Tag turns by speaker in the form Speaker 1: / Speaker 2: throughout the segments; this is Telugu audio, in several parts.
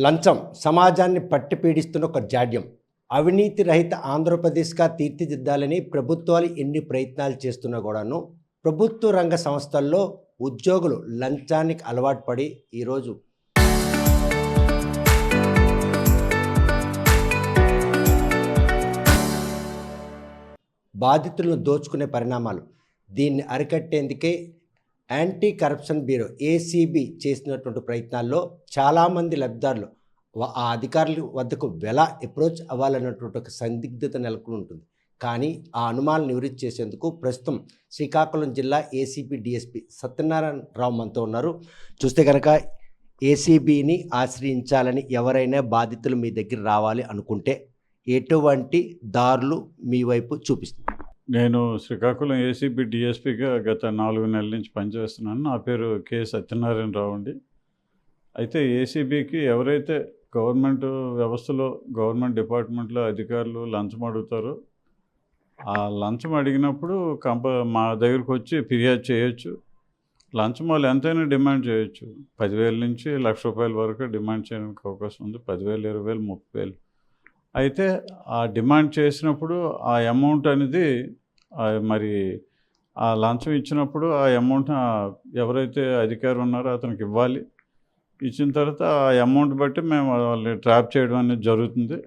Speaker 1: లంచం సమాజాన్ని పట్టిపీడిస్తున్న ఒక జాడ్యం. అవినీతి రహిత ఆంధ్రప్రదేశ్‌గా తీర్చిదిద్దాలని ప్రభుత్వాలు ఎన్ని ప్రయత్నాలు చేస్తున్నా కూడాను, ప్రభుత్వ రంగ సంస్థల్లో ఉద్యోగులు లంచానికి అలవాటు పడి ఈరోజు బాధితులను దోచుకునే పరిణామాలు. దీన్ని అరికట్టేందుకే యాంటీ కరప్షన్ బ్యూరో ఏసీబీ చేసినటువంటి ప్రయత్నాల్లో చాలామంది లబ్ధిదారులు ఆ అధికారుల వద్దకు ఎలా అప్రోచ్ అవ్వాలన్నటువంటి ఒక సందిగ్ధత నెలకొని ఉంటుంది. కానీ ఆ అనుమానాలు నివృత్తి చేసేందుకు ప్రస్తుతం శ్రీకాకుళం జిల్లా ఏసీబీ డిఎస్పీ సత్యనారాయణ రావు మనతో ఉన్నారు. చూస్తే కనుక ఏసీబీని ఆశ్రయించాలని ఎవరైనా బాధితులు మీ దగ్గర రావాలి అనుకుంటే ఎటువంటి దారులు మీ వైపు చూపిస్తుంది?
Speaker 2: నేను శ్రీకాకుళం ఏసీబీ డిఎస్పీగా గత 4 నెలల నుంచి పనిచేస్తున్నాను. నా పేరు కె సత్యనారాయణరావు అండి. అయితే ఏసీబీకి ఎవరైతే గవర్నమెంట్ వ్యవస్థలో గవర్నమెంట్ డిపార్ట్మెంట్లో అధికారులు లంచం అడుగుతారో ఆ లంచం అడిగినప్పుడు మా దగ్గరకు వచ్చి ఫిర్యాదు చేయొచ్చు. లంచం వాళ్ళు ఎంతైనా డిమాండ్ చేయొచ్చు. 10,000 నుంచి ₹1,00,000 వరకు డిమాండ్ చేయడానికి అవకాశం ఉంది. 10,000, 20,000, 30,000. అయితే ఆ డిమాండ్ చేసినప్పుడు ఆ అమౌంట్ అనేది మరి ఆ లంచం ఇచ్చినప్పుడు ఆ అమౌంట్ ఎవరైతే అధికారి ఉన్నారో అతనికి ఇవ్వాలి. ఇచ్చిన తర్వాత ఆ అమౌంట్ బట్టి మేము వాళ్ళని ట్రాప్ చేయడం అనేది జరుగుతుంది.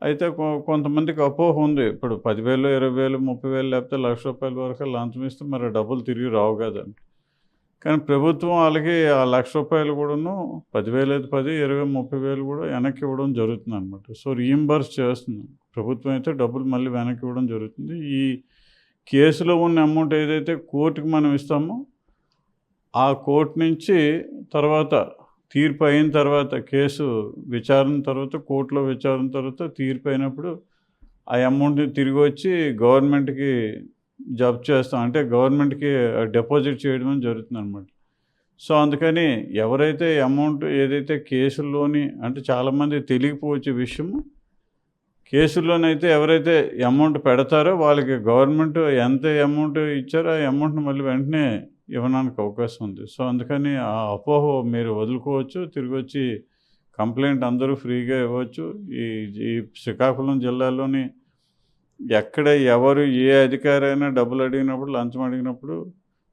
Speaker 2: అయితే కొంతమందికి అపోహ ఉంది. ఇప్పుడు 10,000, 20,000, 30,000 లేకపోతే ₹1,00,000 వరకు లంచం ఇస్తే మరి డబ్బులు తిరిగి రావు కదండి. కానీ ప్రభుత్వం వాళ్ళకి ఆ ₹1,00,000 కూడాను 10,000 అయితే 10, 20, 30,000 కూడా వెనక్కి ఇవ్వడం జరుగుతుంది అనమాట. సో రీయింబర్స్ చేస్తుంది ప్రభుత్వం. అయితే డబ్బులు మళ్ళీ వెనక్కి ఇవ్వడం జరుగుతుంది. ఈ కేసులో ఉన్న అమౌంట్ ఏదైతే కోర్టుకి మనం ఇస్తామో ఆ కోర్టు నుంచి తర్వాత తీర్పు అయిన తర్వాత కేసు విచారణ తర్వాత కోర్టులో విచారణ తర్వాత తీర్పు అయినప్పుడు ఆ అమౌంట్ని తిరిగి వచ్చి గవర్నమెంట్కి జప్తు చేస్తాం. అంటే గవర్నమెంట్కి డిపాజిట్ చేయడం జరుగుతుంది అనమాట. సో అందుకని ఎవరైతే అమౌంట్ ఏదైతే కేసుల్లోని అంటే చాలామంది తెలియకపోవచ్చే విషయము, కేసుల్లోనైతే ఎవరైతే అమౌంట్ పెడతారో వాళ్ళకి గవర్నమెంట్ ఎంత అమౌంట్ ఇచ్చారో ఆ అమౌంట్ని మళ్ళీ వెంటనే ఇవ్వడానికి అవకాశం ఉంది. సో అందుకని ఆ అపోహ మీరు వదులుకోవచ్చు. తిరిగి వచ్చి కంప్లైంట్ అందరూ ఫ్రీగా ఇవ్వచ్చు. ఈ శ్రీకాకుళం జిల్లాలోని ఎక్కడ ఎవరు ఏ అధికారి అయినా డబ్బులు అడిగినప్పుడు లంచం అడిగినప్పుడు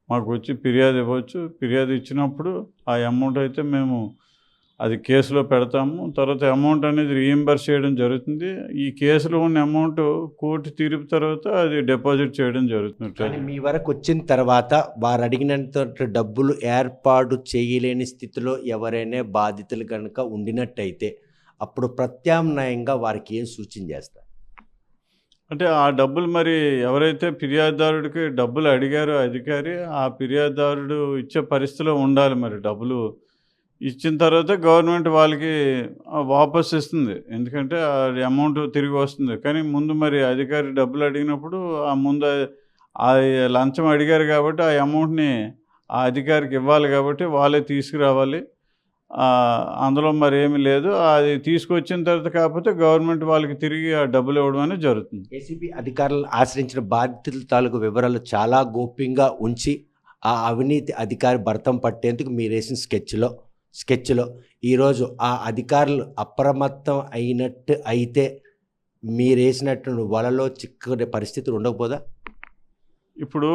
Speaker 2: మాకు వచ్చి ఫిర్యాదు ఇవ్వచ్చు. ఫిర్యాదు ఇచ్చినప్పుడు ఆ అమౌంట్ అయితే మేము అది కేసులో పెడతాము. తర్వాత అమౌంట్ అనేది రీయింబర్స్ చేయడం జరుగుతుంది. ఈ కేసులో ఉన్న అమౌంట్ కోర్టు తీర్పు తర్వాత అది డిపాజిట్ చేయడం జరుగుతుంది.
Speaker 1: కానీ మీ వరకు వచ్చిన తర్వాత వారు అడిగినంత డబ్బులు ఏర్పాటు చేయలేని స్థితిలో ఎవరైనా బాధితులు కనుక ఉండినట్టయితే అప్పుడు ప్రత్యామ్నాయంగా వారికి ఏం సూచన చేస్తారు?
Speaker 2: అంటే ఆ డబ్బులు మరి ఎవరైతే ఫిర్యాదుదారుడికి డబ్బులు అడిగారో అధికారి ఆ ఫిర్యాదుదారుడు ఇచ్చే పరిస్థితిలో ఉండాలి. మరి డబ్బులు ఇచ్చిన తర్వాత గవర్నమెంట్ వాళ్ళకి వాపస్ ఇస్తుంది. ఎందుకంటే ఆ అమౌంట్ తిరిగి వస్తుంది. కానీ ముందు మరి అధికారి డబ్బులు అడిగినప్పుడు ఆ ముందు ఆ లంచం అడిగారు కాబట్టి ఆ అమౌంట్ని ఆ అధికారికి ఇవ్వాలి కాబట్టి వాళ్ళే తీసుకురావాలి. అందులో మరి ఏమీ లేదు. అది తీసుకొచ్చిన తర్వాత కాకపోతే గవర్నమెంట్ వాళ్ళకి తిరిగి ఆ డబ్బులు ఇవ్వడం అనేది జరుగుతుంది.
Speaker 1: ఏసీబీ అధికారులు ఆశ్రయించిన బాధితుల తాలూకు వివరాలు చాలా గోప్యంగా ఉంచి ఆ అవినీతి అధికారి భర్తం పట్టేందుకు మీరు వేసిన స్కెచ్లో ఈరోజు ఆ అధికారులు అప్రమత్తం అయినట్టు అయితే మీరు వేసినట్టు వలలో చిక్కుకునే పరిస్థితులు ఉండకపోదా?
Speaker 2: ఇప్పుడు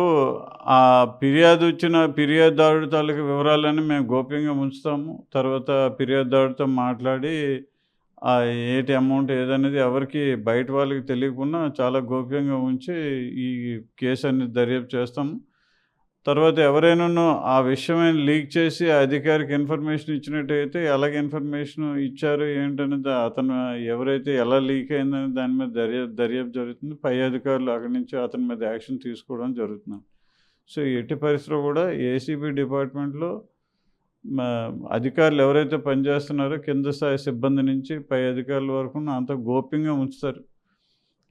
Speaker 2: ఆ ఫిర్యాదు వచ్చిన ఫిర్యాదుదారుడి తాలూకు వివరాలన్నీ మేము గోప్యంగా ఉంచుతాము. తర్వాత ఫిర్యాదుదారుడితో మాట్లాడి ఏటి అమౌంట్ ఏదనేది ఎవరికి బయట వాళ్ళకి తెలియకుండా చాలా గోప్యంగా ఉంచి ఈ కేసు అనేది దర్యాప్తు చేస్తాము. తర్వాత ఎవరైనా ఆ విషయమైన లీక్ చేసి అధికారికి ఇన్ఫర్మేషన్ ఇచ్చినట్టయితే ఎలాగ ఇన్ఫర్మేషన్ ఇచ్చారు ఏంటనేది అతను ఎవరైతే ఎలా లీక్ అయిందనే దాని మీద దర్యాప్తు జరుగుతుంది. పై అధికారులు అక్కడి నుంచి అతని మీద యాక్షన్ తీసుకోవడం జరుగుతుంది. సో ఎట్టి పరిస్థితిలో కూడా ఏసీబీ డిపార్ట్మెంట్లో అధికారులు ఎవరైతే పనిచేస్తున్నారో కింద స్థాయి సిబ్బంది నుంచి పై అధికారుల వరకు అంత గోప్యంగా ఉంచుతారు.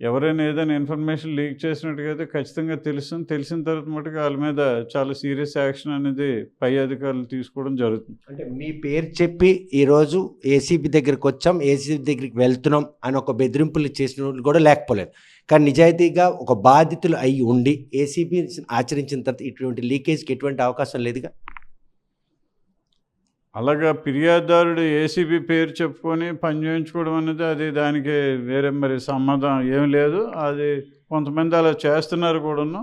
Speaker 2: ఎవరైనా ఏదైనా ఇన్ఫర్మేషన్ లీక్ చేసినట్టుగా అయితే ఖచ్చితంగా తెలిసిన తర్వాత మటుకు వాళ్ళ మీద చాలా సీరియస్ యాక్షన్ అనేది పై అధికారులు తీసుకోవడం జరుగుతుంది.
Speaker 1: అంటే మీ పేరు చెప్పి ఈరోజు ఏసీబీ దగ్గరికి వచ్చాం, ఏసీబీ దగ్గరికి వెళ్తున్నాం అని ఒక బెదిరింపులు చేసిన వాళ్ళు కూడా లేకపోలేదు. కానీ నిజాయితీగా ఒక బాధితులు అయి ఉండి ఏసీబీ ఆచరించిన తర్వాత ఇటువంటి లీకేజ్కి ఎటువంటి అవకాశం లేదుగా.
Speaker 2: అలాగా ఫిర్యాదుదారుడు ఏసీబీ పేరు చెప్పుకొని పని చేయించుకోవడం అనేది అది దానికి వేరే మరి సంబంధం ఏం లేదు. అది కొంతమంది అలా చేస్తున్నారు కూడాను.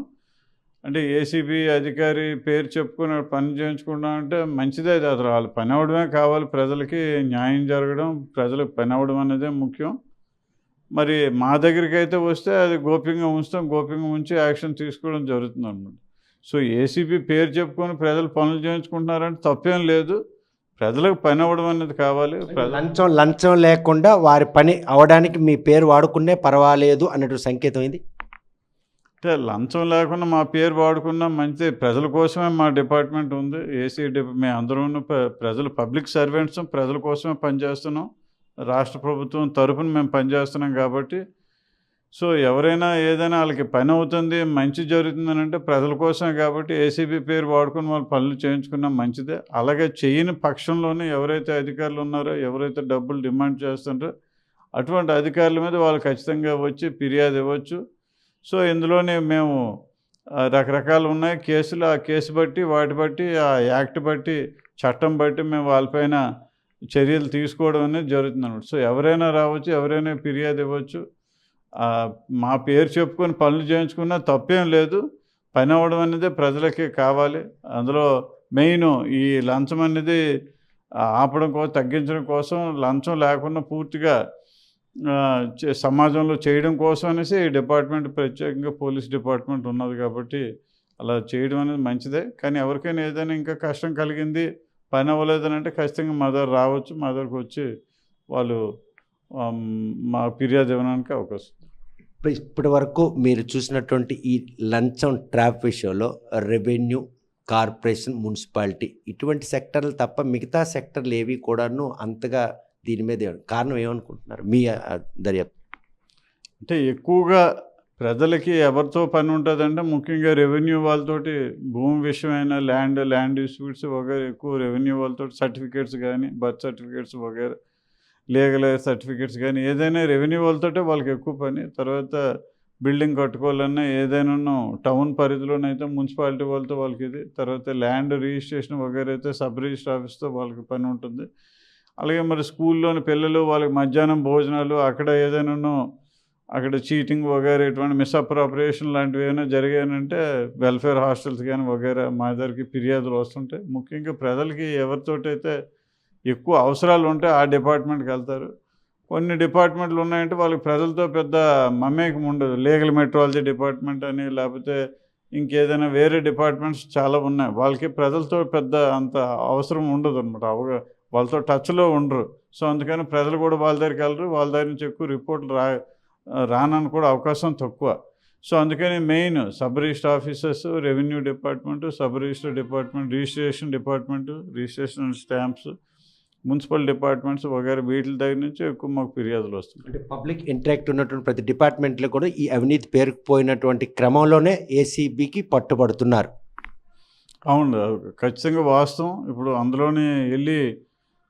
Speaker 2: అంటే ఏసీబీ అధికారి పేరు చెప్పుకొని పని చేయించుకుంటాం అంటే మంచిదే. అది అసలు వాళ్ళు పని అవ్వడమే కావాలి. ప్రజలకి న్యాయం జరగడం, ప్రజలకు పని అవ్వడం అనేదే ముఖ్యం. మరి మా దగ్గరికి అయితే వస్తే అది గోప్యంగా ఉంచుతాం. గోప్యంగా ఉంచి యాక్షన్ తీసుకోవడం జరుగుతుందన్నమాట. సో ఏసీబీ పేరు చెప్పుకొని ప్రజలు పనులు చేయించుకుంటున్నారంటే తప్పేం లేదు. ప్రజలకు పని అవ్వడం అనేది కావాలి.
Speaker 1: లంచం లేకుండా వారి పని అవడానికి మీ పేరు వాడుకునే పర్వాలేదు అన్నట్టు సంకేతం ఇది.
Speaker 2: అంటే లంచం లేకుండా మా పేరు వాడుకున్నా మంచిది. ప్రజల కోసమే మా డిపార్ట్మెంట్ ఉంది. మేము అందరూ ప్రజలు పబ్లిక్ సర్వెంట్స్, ప్రజల కోసమే పనిచేస్తున్నాం. రాష్ట్ర ప్రభుత్వం తరపున మేము పనిచేస్తున్నాం కాబట్టి సో ఎవరైనా ఏదైనా వాళ్ళకి పని అవుతుంది, మంచి జరుగుతుందని అంటే ప్రజల కోసమే కాబట్టి ఏసీబీ పేరు వాడుకొని వాళ్ళు పనులు చేయించుకున్నా మంచిదే. అలాగే చేయని పక్షంలోనే ఎవరైతే అధికారులు ఉన్నారో, ఎవరైతే డబ్బులు డిమాండ్ చేస్తుంటారో అటువంటి అధికారుల మీద వాళ్ళు ఖచ్చితంగా వచ్చి ఫిర్యాదు ఇవ్వచ్చు. సో ఇందులోనే మేము రకరకాలు ఉన్నాయి కేసులు. ఆ కేసు బట్టి, వాటి బట్టి, ఆ యాక్ట్ బట్టి, చట్టం బట్టి మేము వాళ్ళపైన చర్యలు తీసుకోవడం అనేది జరుగుతుంది అన్నమాట. సో ఎవరైనా రావచ్చు, ఎవరైనా ఫిర్యాదు ఇవ్వచ్చు. మా పేరు చెప్పుకొని పనులు చేయించుకున్నా తప్పేం లేదు. పని అవ్వడం అనేది ప్రజలకి కావాలి. అందులో మెయిన్ ఈ లంచం అనేది ఆపడం కోసం, తగ్గించడం కోసం, లంచం లేకుండా పూర్తిగా సమాజంలో చేయడం కోసం అనేసి ఈ డిపార్ట్మెంట్, ప్రత్యేకంగా పోలీస్ డిపార్ట్మెంట్ ఉన్నది కాబట్టి అలా చేయడం అనేది మంచిదే. కానీ ఎవరికైనా ఏదైనా ఇంకా కష్టం కలిగింది, పని అవ్వలేదని అంటే ఖచ్చితంగా మా దగ్గర రావచ్చు. మా దగ్గరకు వచ్చి వాళ్ళు మా ఫిర్యాదు ఇవ్వడానికి అవకాశం.
Speaker 1: ఇప్పటి వరకు మీరు చూసినటువంటి ఈ లంచం ట్రాప్ విషయంలో రెవెన్యూ, కార్పొరేషన్, మున్సిపాలిటీ ఇటువంటి సెక్టర్లు తప్ప మిగతా సెక్టర్లు ఏవి కూడాను అంతగా దీని మీద కారణం ఏమనుకుంటున్నారు మీ దర్యాప్తు?
Speaker 2: అంటే ఎక్కువగా ప్రజలకి ఎవరితో పని ఉంటుందంటే ముఖ్యంగా రెవెన్యూ వాళ్ళతోటి భూమి విషయమైన ల్యాండ్ డిస్ప్యూట్స్ వగేరే ఎక్కువ రెవెన్యూ వాళ్ళతో సర్టిఫికేట్స్ కానీ, బర్త్ సర్టిఫికేట్స్ వగేరే, లీగల్ సర్టిఫికేట్స్ కానీ ఏదైనా రెవెన్యూ వాళ్ళతోటే వాళ్ళకి ఎక్కువ పని. తర్వాత బిల్డింగ్ కట్టుకోవాలన్నా ఏదైనా టౌన్ పరిధిలోనైతే మున్సిపాలిటీ వాళ్ళతో వాళ్ళకి ఇది. తర్వాత ల్యాండ్ రిజిస్ట్రేషన్ వగేరే అయితే సబ్ రిజిస్టర్ ఆఫీస్తో వాళ్ళకి పని ఉంటుంది. అలాగే మరి స్కూల్లోని పిల్లలు వాళ్ళకి మధ్యాహ్నం భోజనాలు అక్కడ ఏదైనా అక్కడ చీటింగ్ వగేరే ఇటువంటి మిస్అప్రాపరియేషన్ లాంటివి ఏమైనా జరిగాయంటే వెల్ఫేర్ హాస్టల్స్ కానీ వగేరా మా దగ్గరికి ఫిర్యాదులు వస్తుంటాయి. ముఖ్యంగా ప్రజలకి ఎవరితోటైతే ఎక్కువ అవసరాలు ఉంటే ఆ డిపార్ట్మెంట్కి వెళ్తారు. కొన్ని డిపార్ట్మెంట్లు ఉన్నాయంటే వాళ్ళకి ప్రజలతో పెద్ద మమేకం ఉండదు. లీగల్ మెట్రాలజీ డిపార్ట్మెంట్ అని, లేకపోతే ఇంకేదైనా వేరే డిపార్ట్మెంట్స్ చాలా ఉన్నాయి. వాళ్ళకి ప్రజలతో పెద్ద అంత అవసరం ఉండదు అనమాట. వాళ్ళతో టచ్లో ఉండరు. సో అందుకని ప్రజలు కూడా వాళ్ళ దగ్గరికి వెళ్ళరు. వాళ్ళ దగ్గర నుంచి ఎక్కువ రిపోర్ట్లు రానని కూడా అవకాశం తక్కువ. సో అందుకని main sub register officers, revenue department, sub register department, registration department, registration stamps, municipal departments వగేరే వీటి దగ్గర నుంచి ఎక్కువ మాకు ఫిర్యాదులు వస్తుంది.
Speaker 1: అంటే పబ్లిక్ ఇంటరాక్ట్ ఉన్నటువంటి ప్రతి డిపార్ట్మెంట్లో కూడా ఈ అవినీతి పేరుకుపోయినటువంటి క్రమంలోనే ఏసీబీకి పట్టుబడుతున్నారు.
Speaker 2: అవును, ఖచ్చితంగా వాస్తవం. ఇప్పుడు అందులోనే వెళ్ళి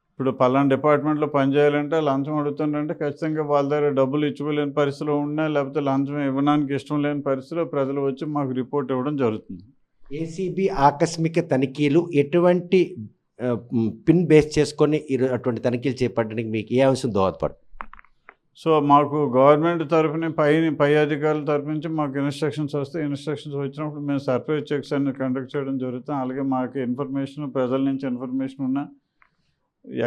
Speaker 2: ఇప్పుడు పలానా డిపార్ట్మెంట్లో పనిచేయాలంటే లంచం అడుగుతుంటే ఖచ్చితంగా వాళ్ళ దగ్గర డబ్బులు ఇచ్చుకోలేని పరిస్థితిలో ఉన్నా, లేకపోతే లంచం ఇవ్వడానికి ఇష్టం లేని పరిస్థితిలో ప్రజలు వచ్చి మాకు రిపోర్ట్ ఇవ్వడం జరుగుతుంది.
Speaker 1: ఏసీబీ ఆకస్మిక తనిఖీలు ఎటువంటి పిన్ బేస్ చేసుకొని అటువంటి తనిఖీలు చేపట్టడానికి మీకు ఏ అంశం దోహదపడుతుంది?
Speaker 2: సో మాకు గవర్నమెంట్ తరఫున పై అధికారుల తరఫు నుంచి మాకు ఇన్స్ట్రక్షన్స్ వస్తాయి. ఇన్స్ట్రక్షన్స్ వచ్చినప్పుడు మేము సర్ప్రైజ్ చెక్స్ అన్ని కండక్ట్ చేయడం జరుగుతుంది. అలాగే మాకు ఇన్ఫర్మేషన్, ప్రజల నుంచి ఇన్ఫర్మేషన్ ఉన్నా,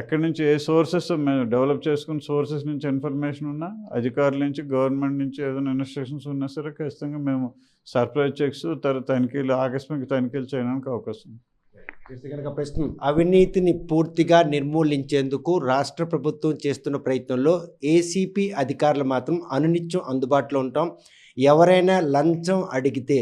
Speaker 2: ఎక్కడి నుంచి ఏ సోర్సెస్ మేము డెవలప్ చేసుకున్న సోర్సెస్ నుంచి ఇన్ఫర్మేషన్ ఉన్నా, అధికారుల నుంచి, గవర్నమెంట్ నుంచి ఏదైనా ఇన్స్ట్రక్షన్స్ ఉన్నా సరే ఖచ్చితంగా మేము సర్ప్రైజ్ చెక్స్, తనిఖీలు, ఆకస్మిక తనిఖీలు చేయడానికి అవకాశం ఉంది.
Speaker 1: కనుక ప్రస్తుతం అవినీతిని పూర్తిగా నిర్మూలించేందుకు రాష్ట్ర ప్రభుత్వం చేస్తున్న ప్రయత్నంలో ఏసీపీ అధికారులు మాత్రం అనునిత్యం అందుబాటులో ఉంటాం. ఎవరైనా లంచం అడిగితే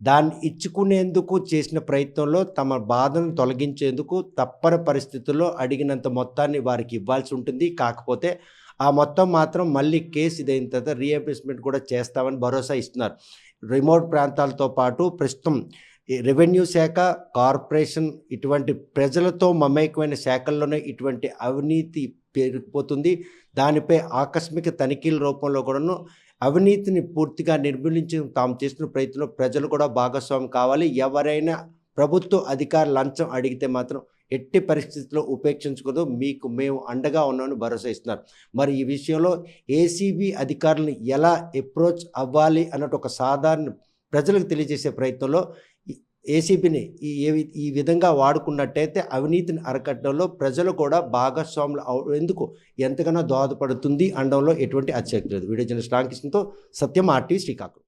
Speaker 1: దాన్ని ఇచ్చుకునేందుకు చేసిన ప్రయత్నంలో తమ బాధను తొలగించేందుకు తప్పని పరిస్థితుల్లో అడిగినంత మొత్తాన్ని వారికి ఇవ్వాల్సి ఉంటుంది. కాకపోతే ఆ మొత్తం మాత్రం మళ్ళీ కేసు ఇదైన తర్వాత రీఎంబర్స్మెంట్ కూడా చేస్తామని భరోసా ఇస్తున్నారు. రిమోట్ ప్రాంతాలతో పాటు ప్రస్తుతం రెవెన్యూ శాఖ, కార్పొరేషన్ ఇటువంటి ప్రజలతో మమేకమైన శాఖల్లోనే ఇటువంటి అవినీతి పెరిగిపోతుంది. దానిపై ఆకస్మిక తనిఖీల రూపంలో కూడాను అవినీతిని పూర్తిగా నిర్మూలించి తాము చేస్తున్న ప్రయత్నంలో ప్రజలు కూడా భాగస్వామ్యం కావాలి. ఎవరైనా ప్రభుత్వ అధికారులు లంచం అడిగితే మాత్రం ఎట్టి పరిస్థితుల్లో ఉపేక్షించకూడదు, మీకు మేము అండగా ఉన్నామని భరోసా ఇస్తున్నారు. మరి ఈ విషయంలో ఏసీబీ అధికారులను ఎలా అప్రోచ్ అవ్వాలి అన్నట్టు ఒక సాధారణ ప్రజలకు తెలియజేసే ప్రయత్నంలో ఏసీబీని ఈ విధంగా వాడుకున్నట్టయితే అవినీతిని అరికట్టడంలో ప్రజలు కూడా భాగస్వాములు ఎందుకు ఎంతగానో దోహదపడుతుంది అనడంలో ఎటువంటి అతిశయోక్తి లేదు. వీడియో జర్నలిస్ట్ రామకృష్ణతో సత్యం, RTV శ్రీకాకుళం.